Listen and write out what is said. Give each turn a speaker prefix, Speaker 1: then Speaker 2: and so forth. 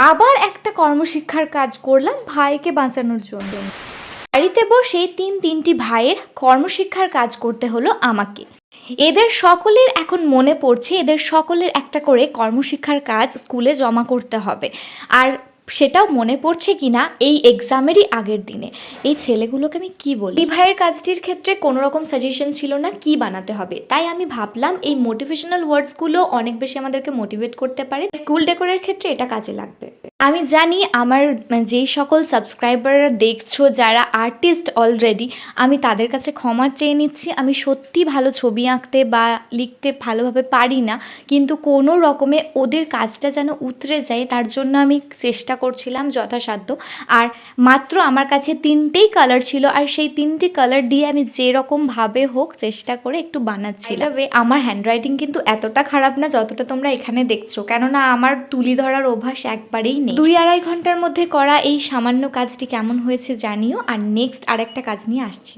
Speaker 1: আবার একটা কর্মশিক্ষার কাজ করলাম ভাইকে বাঁচানোর জন্য। বাড়িতে বসে তিনটি ভাইয়ের কর্মশিক্ষার কাজ করতে হলো আমাকে। এদের সকলের এখন মনে পড়ছে এদের সকলের একটা করে কর্মশিক্ষার কাজ স্কুলে জমা করতে হবে। আর সেটাও মনে পড়ছে কিনা এই এক্সামেরই আগের দিনে। এই ছেলেগুলোকে আমি কি বলি। এই ভাইয়ের কাজটির ক্ষেত্রে কোনো রকম সাজেশন ছিল না কি বানাতে হবে, তাই আমি ভাবলাম এই মোটিভেশনাল ওয়ার্ডসগুলো অনেক বেশি আমাদেরকে মোটিভেট করতে পারে, স্কুল ডেকোরের ক্ষেত্রে এটা কাজে লাগবে। আমি জানি আমার যেই সকল সাবস্ক্রাইবাররা দেখছো যারা আর্টিস্ট অলরেডি, আমি তাদের কাছে ক্ষমা চেয়ে নিচ্ছি। আমি সত্যি ভালো ছবি আঁকতে বা লিখতে ভালোভাবে পারি না, কিন্তু কোনো রকমে ওদের কাজটা যেন উতরে যায় তার জন্য আমি চেষ্টা করছিলাম যথাসাধ্য। আর মাত্র আমার কাছে 3টেই কালার ছিল, আর সেই 3টে কালার দিয়ে আমি যেরকমভাবে হোক চেষ্টা করে একটু বানাচ্ছিলাম। আমার হ্যান্ডরাইটিং কিন্তু এতটা খারাপ না যতটা তোমরা এখানে দেখছো, কেননা আমার তুলি ধরার অভ্যাস একবারেই নেই। 2-2.5 ঘন্টার মধ্যে করা এই সামান্য কাজটি কেমন হয়েছে জানিও, আর নেক্সট আরেকটা কাজ নিয়ে আসছি।